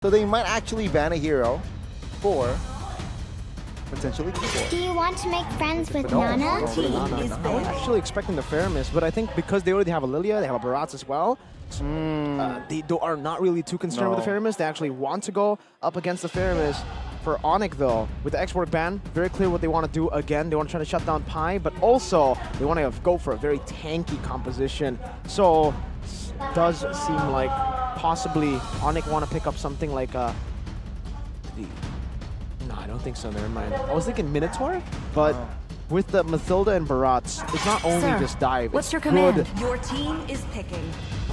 So they might actually ban a hero for potentially keyboard. Do you want to make friends with No. Nana? I was actually expecting the Fairness, but I think because they already have a Lilia, they have a Barats as well, they are not really too concerned with the Fairness. They actually want to go up against the Fairness. For Onic, though, with the export ban, very clear what they want to do again. They want to try to shut down Pi, but also they want to go for a very tanky composition. So, does seem like possibly Onic want to pick up something like no, I don't think so. Never mind. I was thinking Minotaur, but with the Mathilda and Barats, it's not only just dive. What's it's your command? good Your team is picking.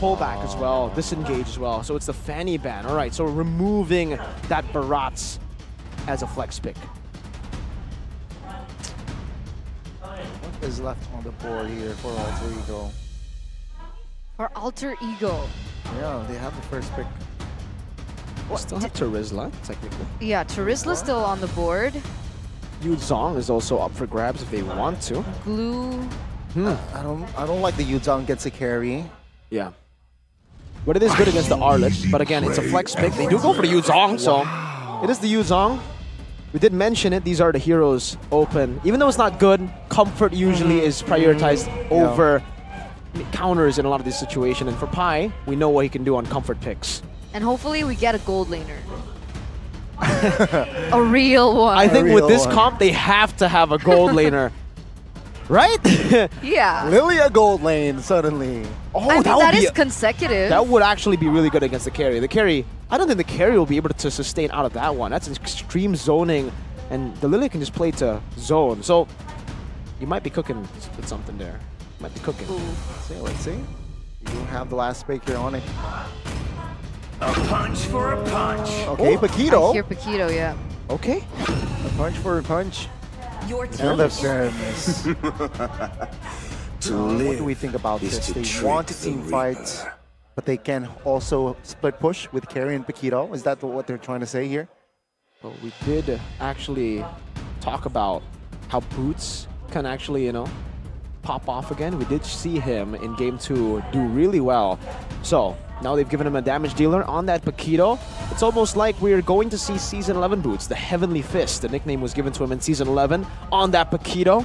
pullback as well, disengage as well. So it's the Fanny ban. All right, so removing that Barats as a flex pick. What is left on the board here for Alter Ego? For Alter Ego. Yeah, they have the first pick. We still have Terizla, technically. Yeah, Terizla's still on the board. Yu Zhong is also up for grabs if they want to. Glue. I don't like the Yuzong gets a carry. Yeah. But it is good against the Arlet. But again, it's a flex pick. They do go for the Yu Zhong, so it is the Yu Zhong. We did mention it. These are the heroes open. Even though it's not good, comfort usually is prioritized over counters in a lot of these situations. And for Pi, we know what he can do on comfort picks. And hopefully we get a gold laner. A real one. I think with this one. comp, they have to have a gold laner. Right? Yeah. Lilia gold lane suddenly. Oh, I mean, that is be consecutive. that would actually be really good against the carry. The carry, I don't think the carry will be able to sustain out of that one. That's extreme zoning, and the Lilia can just play to zone. So you might be cooking with something there. Might be cooking. Let's see. You have the last pick here on it. A punch for a punch. Okay, I Paquito. hear Paquito, yeah. Okay. A punch for a punch. Your team And the is fairness. What do we think about this? They want to team fight, but they can also split push with Carry and Paquito. Is that what they're trying to say here? Well, we did actually talk about how Boots can actually, pop off again. We did see him in Game 2 do really well. So now they've given him a damage dealer on that Paquito. It's almost like we're going to see Season 11 Boots, the Heavenly Fist. The nickname was given to him in Season 11 on that Paquito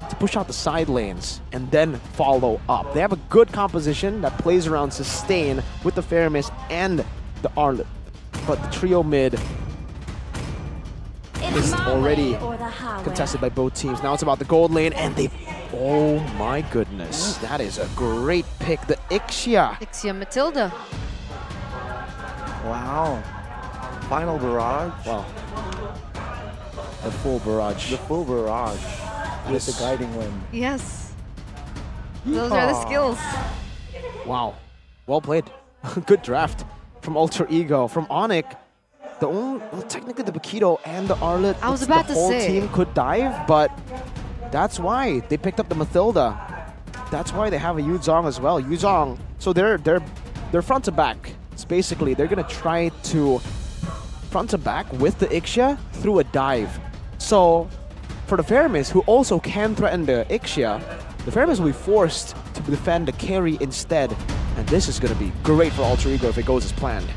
to push out the side lanes and then follow up. They have a good composition that plays around sustain with the Faramis and the Arlet. But the trio mid is already contested by both teams. Now it's about the gold lane, and they... Oh my goodness. That is a great pick. The Ixia. Ixia Matilda. Wow. Final barrage. Wow. The full barrage. The full barrage with the guiding wind. Yes. Those are the skills. Wow. Well played. Good draft from Alter Ego. From Onic, well, technically the Paquito and the Arlet, I was about the to whole say. team could dive, but that's why they picked up the Mathilda. That's why they have a Yu Zhong as well. Yu Zhong, so they're front to back. It's basically, they're going to try to front to back with the Ixia through a dive. So for the Faramis, who also can threaten the Ixia, the Faramis will be forced to defend the carry instead. And this is going to be great for Alter Ego if it goes as planned.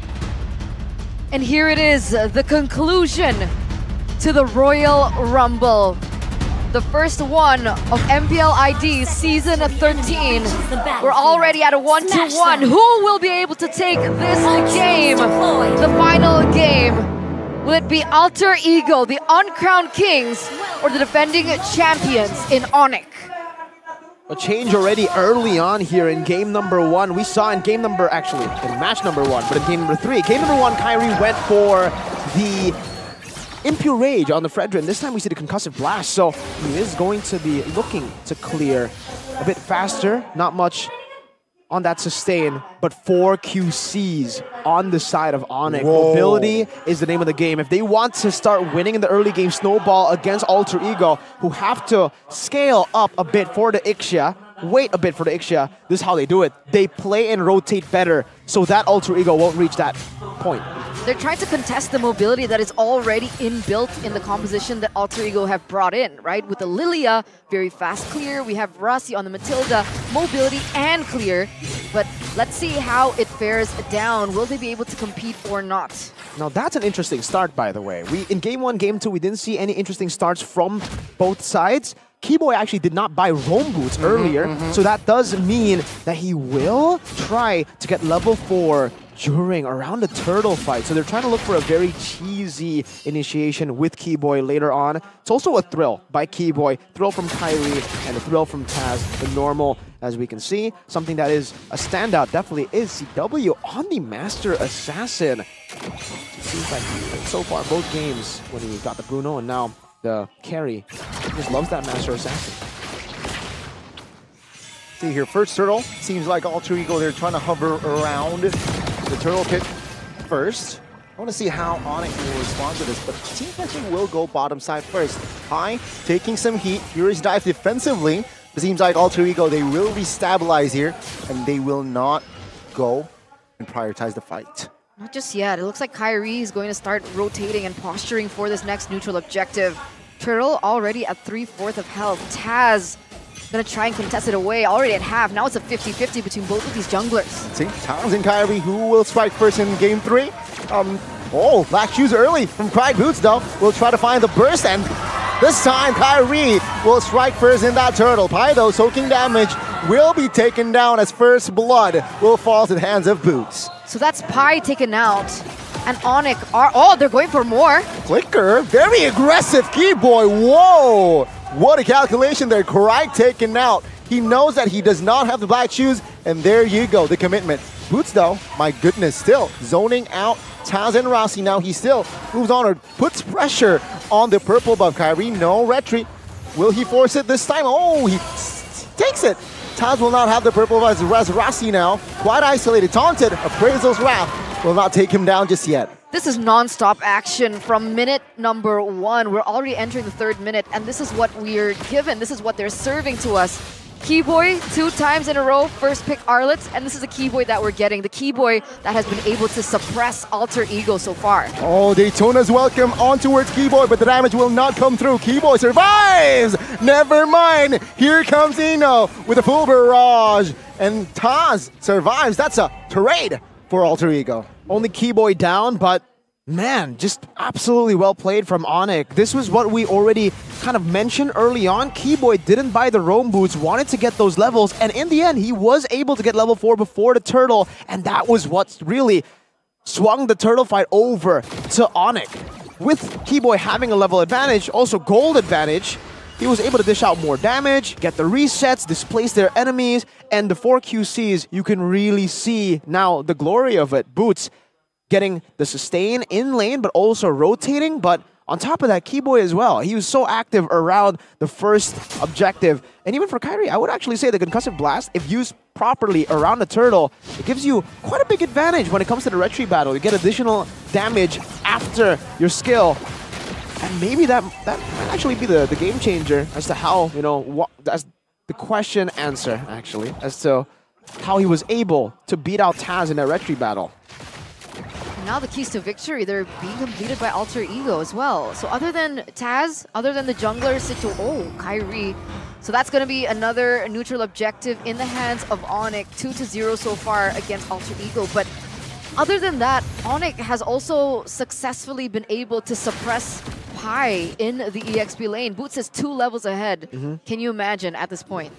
And here it is, the conclusion to the Royal Rumble. The first one of MPL ID Season 13. We're already at a 1-1. Who will be able to take this game, the final game? Will it be Alter Ego, the uncrowned kings, or the defending champions in Onic? A change already early on here in game number 1. We saw in game number, actually, in match number 1, but in game number 3. Game number 1, Kyrie went for the Impure Rage on the Fredrin. This time we see the Concussive Blast, so he is going to be looking to clear a bit faster. Not much on that sustain, but 4 QCs on the side of Onic. Whoa. Mobility is the name of the game. If they want to start winning in the early game snowball against Alter Ego, who have to scale up a bit for the Ixia, wait a bit for the Ixia, this is how they do it. They play and rotate better so that Alter Ego won't reach that point. They're trying to contest the mobility that is already inbuilt in the composition that Alter Ego have brought in, right? With the Lilia, very fast clear. We have Rasi on the Matilda, mobility and clear. But Let's see how it fares down. Will they be able to compete or not? Now that's an interesting start, by the way. In Game 1, Game 2, we didn't see any interesting starts from both sides. Keyboy actually did not buy roam boots earlier, so that does mean that he will try to get level 4 around the turtle fight. So they're trying to look for a very cheesy initiation with Keyboy later on. It's also a thrill by Keyboy, thrill from Kyrie, and a thrill from Taz, the normal, as we can see. Something that is a standout definitely is CW on the Master Assassin. It seems like so far both games when he got the Bruno and now the carry, he just loves that Master Assassin. See here, first turtle. Seems like Alter Ego, they're trying to hover around the turtle pit first. I want to see how Onic will respond to this, but it seems like he will go bottom side first. High, taking some heat. Furious dive defensively. It seems like Alter Ego, they will restabilize here, and they will not go and prioritize the fight. Not just yet. It looks like Kyrie is going to start rotating and posturing for this next neutral objective. Turtle already at 3/4 of health. Taz gonna try and contest it away, already at half. Now it's a 50-50 between both of these junglers. See, Taz and Kyrie, who will strike first in Game 3? Oh, Black Shoes early from Pride Boots, though. Will try to find the burst, and this time Kyrie will strike first in that turtle. Pi, though, soaking damage, will be taken down as first blood will fall to the hands of Boots. So that's Pi taken out. And Onic are... Oh, they're going for more. Flicker, very aggressive Keyboy. Whoa! What a calculation there. Cry taken out. He knows that he does not have the Black Shoes, and there you go, the commitment. Boots, though, my goodness, still zoning out Taz and Rossi. Now he still moves on or puts pressure on the purple buff. Kyrie, no retreat. Will he force it this time? Oh, he takes it. Taz will not have the purple buff as Rossi now. Quite isolated, taunted. Appraisal's Wrath will not take him down just yet. This is non-stop action from minute number 1. We're already entering the 3rd minute, and this is what we're given. This is what they're serving to us. Keyboy, 2 times in a row, first pick Arlets, and this is a Keyboy that we're getting. The Keyboy that has been able to suppress Alter Ego so far. Oh, Daytona's welcome on towards Keyboy, but the damage will not come through. Keyboy survives! Never mind! Here comes Eno with a full barrage, and Taz survives. That's a trade for Alter Ego. Only Keyboy down, but man, just absolutely well played from Onic. This was what we already kind of mentioned early on. Keyboy didn't buy the roam boots, wanted to get those levels, and in the end, he was able to get level 4 before the turtle, and that was what really swung the turtle fight over to Onic. With Keyboy having a level advantage, also gold advantage, he was able to dish out more damage, get the resets, displace their enemies, and the 4 QCs, you can really see now the glory of it. Boots getting the sustain in lane, but also rotating. But on top of that, Keyboy as well. He was so active around the first objective. And even for Kyrie, I would actually say the Concussive Blast, if used properly around the turtle, it gives you quite a big advantage when it comes to the retreat battle. You get additional damage after your skill. And maybe that might actually be the game changer as to how, you know, as the question answer, actually, as to how he was able to beat out Taz in that retreat battle. Now the keys to victory, they're being completed by Alter Ego as well. So other than Taz, other than the jungler Kyrie. So that's going to be another neutral objective in the hands of Onic. 2-0 so far against Alter Ego. But other than that, Onic has also successfully been able to suppress Pi in the EXP lane. Boots is 2 levels ahead. Can you imagine at this point?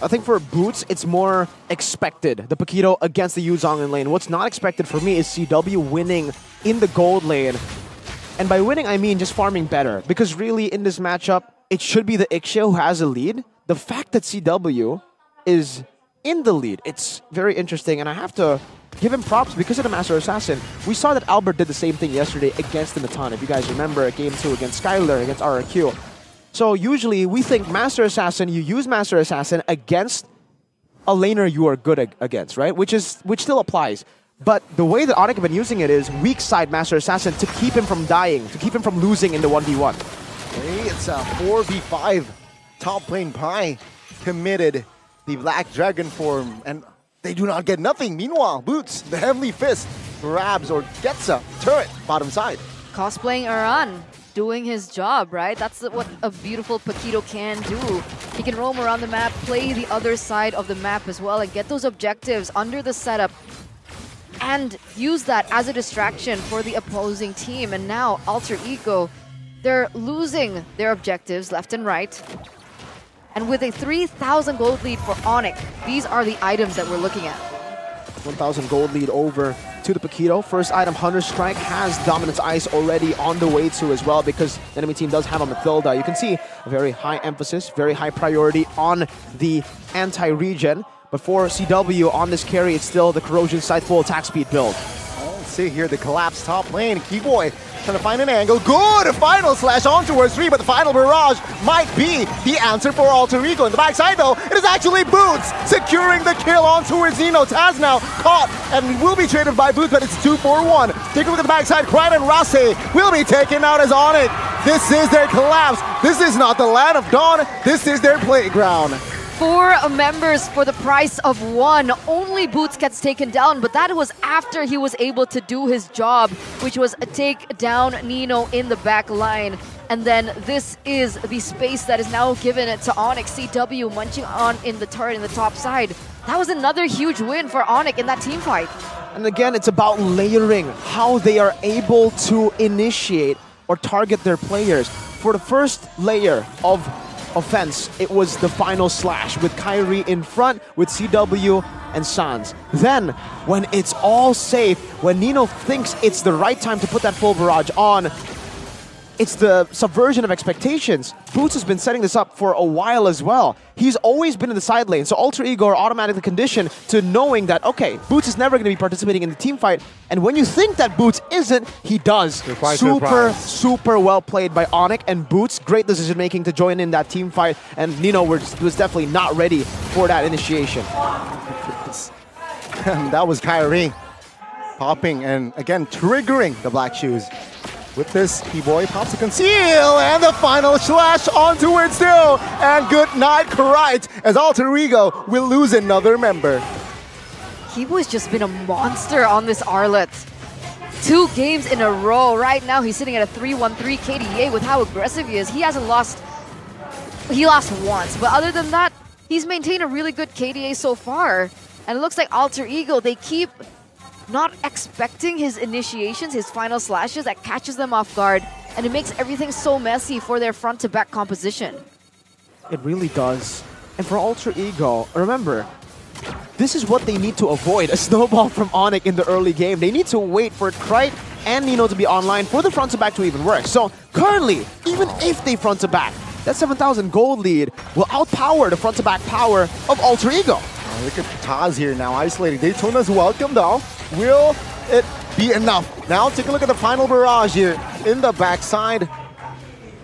I think for Boots, it's more expected, the Paquito against the Yuzong in lane. What's not expected for me is CW winning in the gold lane. And by winning, I mean just farming better. Because really, in this matchup, it should be the Ixia who has a lead. The fact that CW is in the lead, it's very interesting. And I have to give him props because of the Master Assassin. We saw that Albert did the same thing yesterday against the Natan. If you guys remember, Game 2 against Skylar, against RRQ. So usually we think Master Assassin, you use Master Assassin against a laner you are good against, right? Which still applies. But the way that Onic have been using it is weak side Master Assassin to keep him from dying, to keep him from losing in the 1v1. Okay, it's a 4v5. Top lane Pi committed the Black Dragon form, and they do not get nothing. Meanwhile, Boots, the Heavenly Fist, grabs or gets a turret bottom side. Cosplaying Aran. doing his job, right? That's what a beautiful Paquito can do. He can roam around the map, play the other side of the map as well, and get those objectives under the setup and use that as a distraction for the opposing team. And now Alter Ego, they're losing their objectives left and right. And with a 3,000 gold lead for Onic, these are the items that we're looking at. 1,000 gold lead over to the Paquito. First item, Hunter Strike, has Dominance Ice already on the way to as well, because the enemy team does have a Mathilda. You can see a very high emphasis, very high priority on the anti-regen. But for CW on this carry, it's still the Corrosion Scythe full attack speed build. Let's see here, the collapse top lane. Keyboy trying to find an angle. Good! Final slash on towards 3, but the final barrage might be the answer for Alter Ego. In the backside, though, it is actually Boots securing the kill on towards Zeno. Taz now caught and will be traded by Boots, but it's 2-4-1. Take a look at the backside. Kryn and Rase will be taken out as Onic. This is their collapse. This is not the land of Dawn. This is their playground. 4 members for the price of 1. Only Boots gets taken down, but that was after he was able to do his job, which was take down Nino in the back line. And then this is the space that is now given to Onic. CW munching on in the turret in the top side. That was another huge win for Onic in that team fight. And again, it's about layering, how they are able to initiate or target their players. For the first layer of offense, it was the final slash with Kyrie in front with CW and Sans. Then, when it's all safe, when Nino thinks it's the right time to put that full barrage on, it's the subversion of expectations. Boots has been setting this up for a while as well. He's always been in the side lane, so Alter Ego are automatically conditioned to knowing that, okay, Boots is never going to be participating in the team fight, and when you think that Boots isn't, he does. Super well played by Onic and Boots. Great decision making to join in that team fight, and Nino was definitely not ready for that initiation. That was Kyrie popping and again triggering the Black Shoes. With this, Keyboy pops a conceal, and the final slash on towards 2. And good night, Kryn, as Alter Ego will lose another member. Keyboy's just been a monster on this Arlet. 2 games in a row. Right now, he's sitting at a 3-1-3 KDA with how aggressive he is. He hasn't lost... He lost once, but other than that, he's maintained a really good KDA so far. And it looks like Alter Ego, they keep not expecting his initiations, his final slashes, that catches them off guard, and it makes everything so messy for their front-to-back composition. It really does. And for Alter Ego, remember, this is what they need to avoid, a snowball from Onic in the early game. They need to wait for Kryn and Nino to be online for the front-to-back to even work. So currently, even if they front-to-back, that 7,000 gold lead will outpower the front-to-back power of Alter Ego. Oh, look at Taz here now, isolating. Daytona's welcome, though. Will it be enough? Now take a look at the final barrage here in the backside.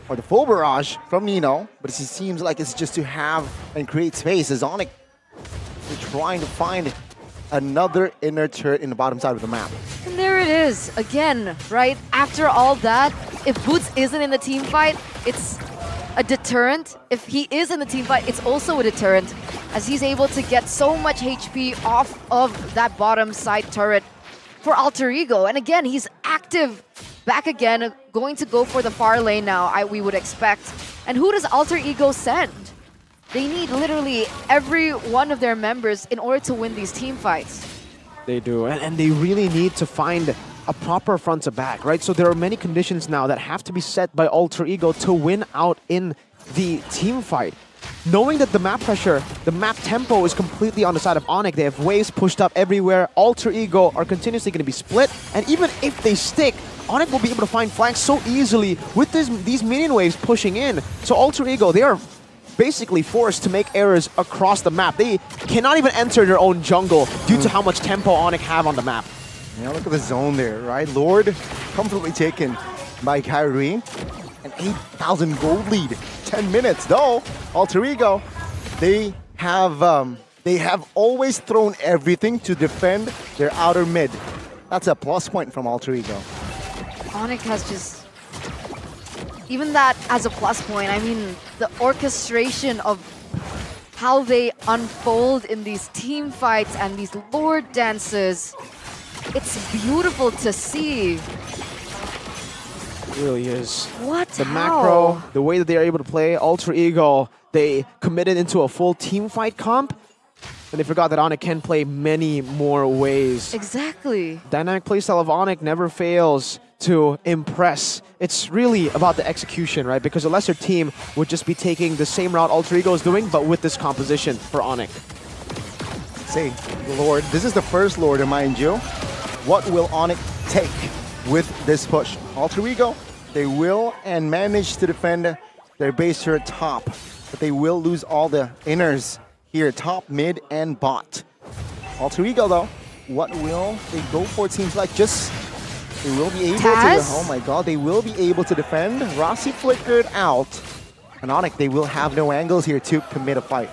Or the full barrage from Nino. But it seems like it's just to have and create space as Onic is trying to find another inner turret in the bottom side of the map. And there it is, again, right? After all that, if Boots isn't in the team fight, it's a deterrent. If he is in the team fight, it's also a deterrent, as he's able to get so much HP off of that bottom side turret for Alter Ego. And again, he's active back again, going to go for the far lane now, we would expect. And who does Alter Ego send? They need literally every one of their members in order to win these team fights. They do, and they really need to find a proper front to back, right? So there are many conditions now that have to be set by Alter Ego to win out in the team fight. Knowing that the map pressure, the map tempo is completely on the side of Onic, they have waves pushed up everywhere, Alter Ego are continuously going to be split, and even if they stick, Onic will be able to find flanks so easily with these minion waves pushing in. So Alter Ego, they are basically forced to make errors across the map. They cannot even enter their own jungle due to how much tempo Onic have on the map. Yeah, look at the zone there, right? Lord comfortably taken by Kyrie. An 8,000 gold lead. 10 minutes, though. Alter Ego, they have always thrown everything to defend their outer mid. That's a plus point from Alter Ego. Onic has just... Even that as a plus point, I mean, the orchestration of how they unfold in these team fights and these Lord dances, it's beautiful to see. It really is. What? The How? macro, the way that they are able to play, Alter Ego, they committed into a full team fight comp, and they forgot that Onic can play many more ways. Exactly. Dynamic playstyle of Onic never fails to impress. It's really about the execution, right? Because a lesser team would just be taking the same route Alter Ego is doing, but with this composition for Onic. Say, Lord, this is the first Lord, mind you. What will Onic take with this push? Alter Ego, they will and manage to defend their base here at top, but they will lose all the inners here, top, mid, and bot. Alter Ego, though, what will they go for? It seems like just they will be able Taz? to. Oh my God, they will be able to defend. Rossi flickered out, and Onic, they will have no angles here to commit a fight.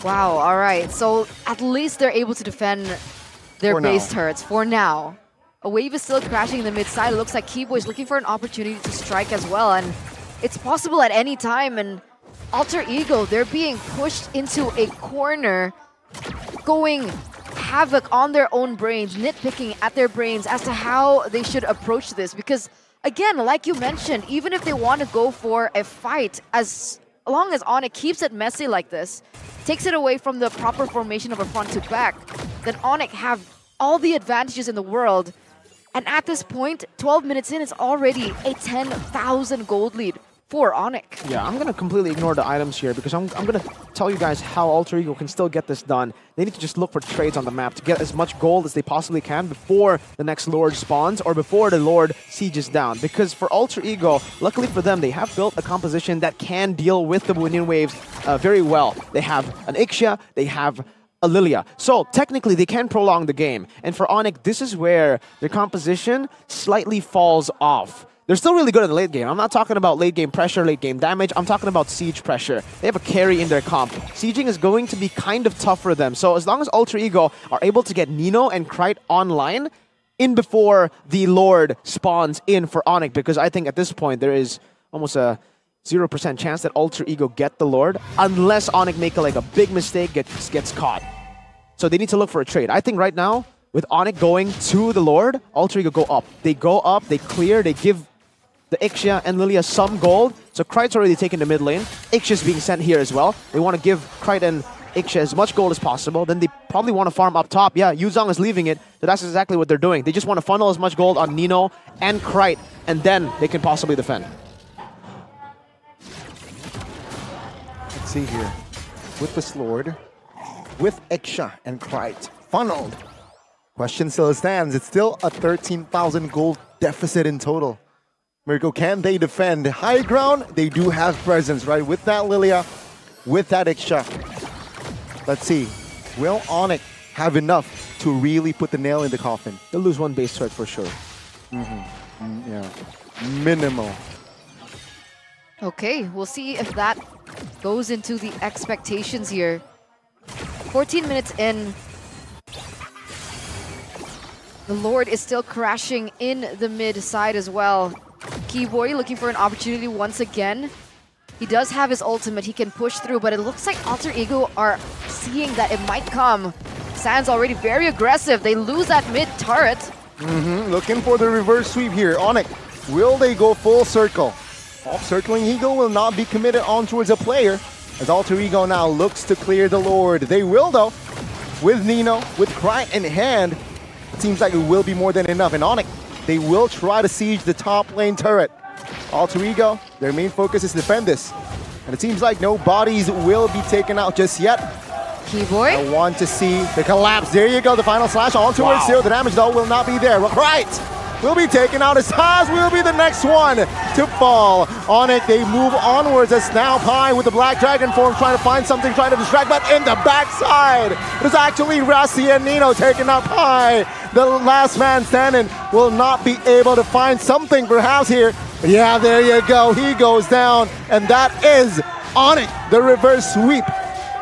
Wow, all right. So at least they're able to defend their For base now. turrets for now. A wave is still crashing in the mid side. It looks like Keyboy is looking for an opportunity to strike as well, and it's possible at any time. And Alter Ego, they're being pushed into a corner, going havoc on their own brains, nitpicking at their brains as to how they should approach this. Because again, like you mentioned, even if they want to go for a fight, as long as Onic keeps it messy like this, takes it away from the proper formation of a front to back, then Onic have all the advantages in the world. And at this point, 12 minutes in, it's already a 10,000 gold lead for Onic. Yeah, I'm going to completely ignore the items here because I'm going to tell you guys how Alter Ego can still get this done. They need to just look for trades on the map to get as much gold as they possibly can before the next Lord spawns or before the Lord sieges down. Because for Alter Ego, luckily for them, they have built a composition that can deal with the minion waves very well. They have an Ixia, they have a Lilia. So technically they can prolong the game. And for Onic, this is where their composition slightly falls off. They're still really good in the late game. I'm not talking about late game pressure, late game damage. I'm talking about siege pressure. They have a carry in their comp. Sieging is going to be kind of tough for them. So as long as Alter Ego are able to get Nino and Krite online in before the Lord spawns in for Onic, because I think at this point there is almost a 0% chance that Alter Ego get the Lord unless Onic make a big mistake, gets caught. So they need to look for a trade. I think right now, with Onic going to the Lord, Alter Ego go up. They go up, they clear, they give the Ixia and Lilia some gold. So Krite's already taken the mid lane. Ixia's being sent here as well. They want to give Krite and Ixia as much gold as possible. Then they probably want to farm up top. Yeah, Yuzong is leaving it. So that's exactly what they're doing. They just want to funnel as much gold on Nino and Krite, and then they can possibly defend. Let's see here. With this Lord, with Ixia and Krite funneled. Question still stands. It's still a 13,000 gold deficit in total. Mirko, can they defend? High ground, they do have presence, right? With that Lilia, with that Ixia. Let's see. Will Onic have enough to really put the nail in the coffin? They'll lose one base turret for sure. Yeah. Minimal. Okay, we'll see if that goes into the expectations here. 14 minutes in. The Lord is still crashing in the mid side as well. Keyboy looking for an opportunity once again. He does have his ultimate, he can push through, but it looks like Alter Ego are seeing that it might come. Sand's already very aggressive. They lose that mid turret. Looking for the reverse sweep here. Onic, will they go full circle? Off circling Eagle will not be committed on towards a player, as Alter Ego now looks to clear the Lord. They will though, with Nino, with Krite in hand. It seems like it will be more than enough. And Onic, they will try to siege the top lane turret. Alter Ego, their main focus is to defend this. And it seems like no bodies will be taken out just yet. Keyboy. I want to see the collapse. There you go, the final slash on towards Zero. The damage though will not be there. Krite will be taken out as Taz will be the next one to fall. Onic, they move onwards as now Pi with the Black Dragon form trying to find something, trying to distract, but in the backside, it is actually Rossi and Nino taking out Pi. The last man standing will not be able to find something perhaps here. Yeah, there you go, he goes down, and that is Onic, the reverse sweep.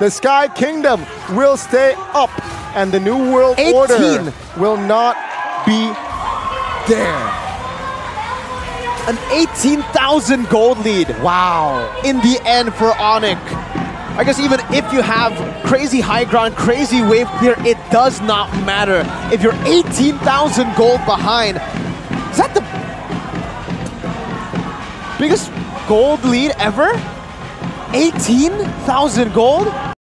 The Sky Kingdom will stay up, and the New World 18. Order will not be there. An 18,000 gold lead. Wow. In the end for Onic. I guess even if you have crazy high ground, crazy wave clear, it does not matter. If you're 18,000 gold behind, is that the... Biggest gold lead ever? 18,000 gold?